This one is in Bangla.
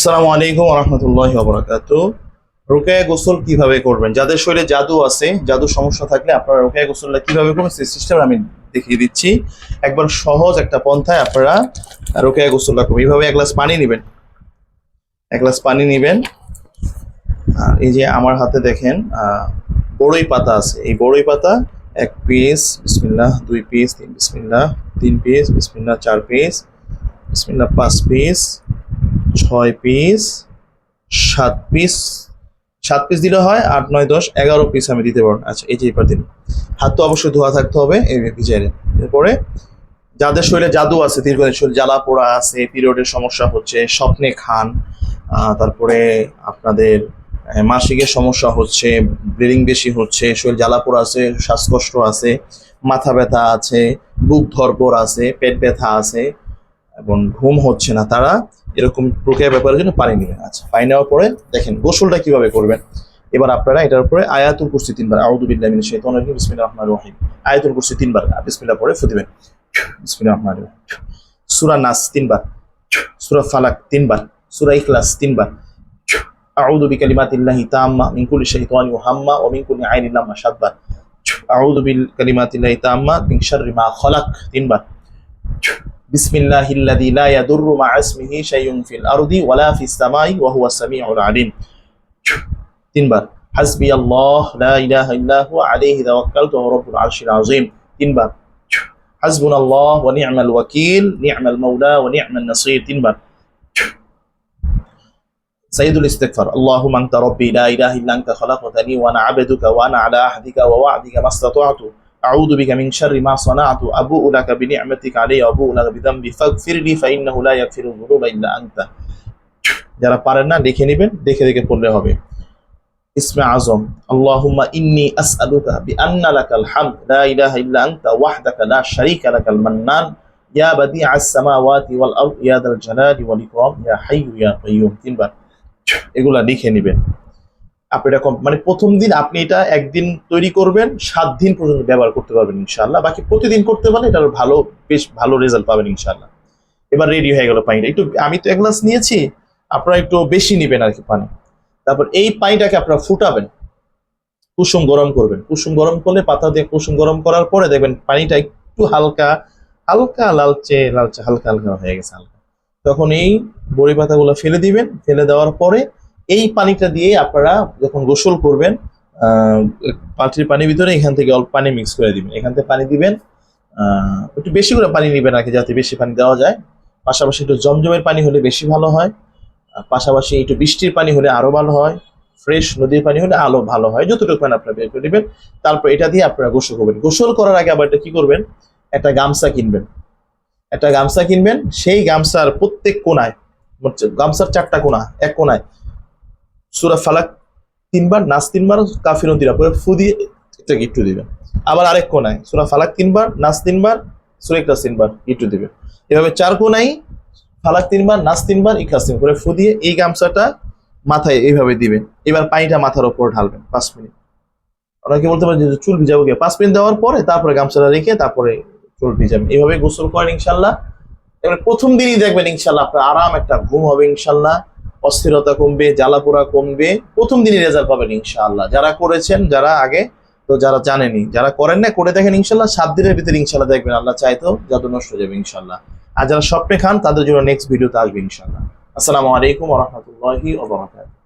আসসালামু আলাইকুম ওয়া রাহমাতুল্লাহি ওয়া বারাকাতুহু। রুকিয়া গোসল কিভাবে করবেন? যাদের শরীরে জাদু আছে, জাদু সমস্যা থাকলে আপনারা রুকিয়া গোসলটা কিভাবে করবেন সেই সিস্টেম আমি দেখিয়ে দিচ্ছি। একবার সহজ একটা পন্থায় আপনারা রুকিয়া গোসলটা করবেন। এইভাবে এক গ্লাস পানি নেবেন, এক গ্লাস পানি নেবেন। আর এই যে আমার হাতে দেখেন বড়ই পাতা আছে, এই বড়ই পাতা এক পিস বিসমিল্লাহ, দুই পিস, তিন বিসমিল্লাহ, তিন পিস বিসমিল্লাহ, চার পিস বিসমিল্লাহ, পাঁচ পিস, 6 পিস, 7 পিস, 7 পিস দিলে হয়, 8, 9, 10, 11 পিস আমি দিতে পারবো। আচ্ছা, এই যে এবার দিন। হাত তো অবশ্যই ধোয়া থাকতে হবে এই ভিজাইলে। এরপরে যাদের শরীরে জাদু আছে, দীর্ঘদিন শরীরে জ্বালা পোড়া আছে, পিরিয়ডের সমস্যা হচ্ছে, স্বপ্নে খান, তারপরে আপনাদের মাসিকের সমস্যা হচ্ছে, ব্লিডিং বেশি হচ্ছে, শরীর জ্বালা পোড়া আছে, শ্বাসকষ্ট আছে, মাথা ব্যথা আছে, বুক ধড়ফড় আছে, পেট ব্যথা আছে এবং ঘুম হচ্ছে না, তারা এরকম প্রক্রিয়া ব্যাপারের জন্য পানি নেবেন। আচ্ছা, পানি নেওয়ার পরে দেখেন গোসলটা কিভাবে করবেন। এবার আপনারা এটার উপরে আয়াতুল কুরসি 3 বার, আউযু বিল্লাহি মিনাশ শাইতানির রাজিম, বিসমিল্লাহির রহমানির রহিম, আয়াতুল কুরসি 3 বার বিসমিল্লাহ পড়ে ফু দিবেন। বিসমিল্লাহির রহমানির রহিম। সূরা নাস 3 বার, সূরা ফালাক 3 বার, সূরা ইখলাস 3 বার, আউযু বিকালিমাতিল্লাহি তাম্মা মিন কুল্লি শাইতানিন ওয়া হাম্মা ওয়া মিন কুল্লি আইনিন লাম্মা 7 বার, আউযু বিকালিমাতিল্লাহি তাম্মা মিন শাররি মা খালাক 3 বার, বিসমিল্লাহিল্লাযী লা ইয়াদুররু মা ইসমিহি শাইউন ফিল আরদি ওয়ালা ফিস সামাই ওয়া হুয়াস সামিউল আলিম 3 বার, হাসবিয়াল্লাহ লা ইলাহা ইল্লা হুয়া আলাইহি তাওয়াক্কালতু ওয়া রাব্বুল আরশিল আযীম 3 বার, হাসবুনাল্লাহ ওয়া নি'মাল ওয়াকিল নি'মাল মাওলা ওয়া নি'মান নাসীর 3 বার, সাইয়্যিদুল ইস্তিগফার আল্লাহুম্মা আনতা রাব্বি লা ইলাহা ইল্লা আনতা খালাকতানি ওয়া আনা আবদুকা ওয়া আনা আলা আহদিকা ওয়া ওয়া'দিকা মাসতাতা'তু আউযু বিকা মিন শাররি মা সানা'তু আবু'ু লাকা বিনি'মাতিকা আলাইয়া ওয়া আবু'ু লাকা বিযামবি ফাগফিরলি ফাইন্নাহু লা ইয়াগফিরুয যুনুবা ইল্লা আনতা। যারা পারেন না লিখে নেবেন, দেখে দেখে পড়লে হবে। ইসমে আযম আল্লাহুম্মা ইন্নী আসআলুকা বিআন্না লাকাল হামদ লা ইলাহা ইল্লা আনতা ওয়াহদাকা লা শারীকা লাকাল মান্নান ইয়া বাদিআস সামাওয়াতি ওয়াল আরদ ইয়া যাল জালালি ওয়াল ইকরাম ইয়া হাইয়্যু ইয়া কাইয়্যুম 3 বার। এগুলা লিখে নেবেন। আপনি এটা মানে প্রথম দিন আপনি এটা একদিন তৈরি করবেন, 7 দিন পর্যন্ত ব্যবহার করতে পারবেন ইনশাআল্লাহ। বাকি প্রতিদিন করতে পারলে এটার ভালো, বেশ ভালো রেজাল্ট পাবেন ইনশাআল্লাহ। এবার রেডি হয়ে গেল পানিটা। একটু আমি তো এক গ্লাস নিয়েছি, আপনারা একটু বেশি নেবেন আর কি পানি। তারপর এই পানিটাকে আপনারা ফুটাবেন, কুসুম গরম করবেন। কুসুম গরম করলে পাতা দিয়ে কুসুম গরম করার পরে দেখবেন পানিটা একটু হালকা হালকা লালচে লালচে হালকা হালকা হয়ে গেছে হালকা। তখন এই বড়ি পাতাগুলো ফেলে দিবেন। ফেলে দেওয়ার পরে এই পানিটা দিয়ে আপনারা যখন গোসল করবেন, পাত্রের পানির ভিতরে এখান থেকে অল্প পানি মিক্স করে দিবেন। এখান থেকে পানি দিবেন, একটু বেশি করে পানি নেবেন আর কি, যাতে বেশি পানি দেওয়া যায়। পাশাপাশি একটু জমজমের পানি হলে বেশি ভালো হয়, পাশাপাশি একটু বৃষ্টির পানি হলে আরো ভালো হয়, ফ্রেশ নদীর পানি হলে আরো ভালো হয়। যতটুকু পানি আপনারা বের করে নেবেন, তারপর এটা দিয়ে আপনারা গোসল করবেন। গোসল করার আগে আবার এটা কি করবেন, একটা গামছা কিনবেন। একটা গামছা কিনবেন, সেই গামছার প্রত্যেক কোনায়, গামছার 4টা কোনা, এক কোনায় সূরা ফালাক 3 বার, নাস 3 বার, কাফিরুন 3 বার করে ফু দিয়ে এটাকে একটু দিবেন। আবার আরেক কোনায় সূরা ফালাক 3 বার, নাস 3 বার, সূরা ইখলাস 3 বার একটু দিবেন। এভাবে 4 কোনায় ফালাক 3 বার, নাস 3 বার, ইখলাস 3 করে ফু দিয়ে এই গামছাটা মাথায় এইভাবে দিবেন। এবার পানিটা মাথার উপর ঢালবেন 5 মিনিট। অনেকে বলতে পারেন যে চুল ভিজাবো, 5 মিনিট দেওয়ার পরে তারপরে গামছাটা রেখে তারপরে চুল ভিজাবেন। এইভাবে গোসল করেন ইনশাআল্লাহ। এবার প্রথম দিনই দেখবেন ইনশাআল্লাহ আপনার আরাম একটা ঘুম হবে ইনশাআল্লাহ, অস্থিরতা কমবে, জ্বালাপোড়া কমবে, প্রথম দিনই রেজাল্ট পাবেন ইনশাআল্লাহ। যারা করেছেন, যারা আগে, তো যারা জানেনি, যারা করেন না করে দেখেন ইনশাআল্লাহ 7 দিনের ভিতরে ইনশাআল্লাহ দেখবেন আল্লাহ চাইতো জাদু নষ্ট হয়ে যাবে ইনশাআল্লাহ। আর যারা স্বপ্নে খান তাদের জন্য নেক্সট ভিডিওতে আসবে ইনশাআল্লাহ। আসসালামু আলাইকুম ওয়া রাহমাতুল্লাহি ওয়া বারাকাতুহু।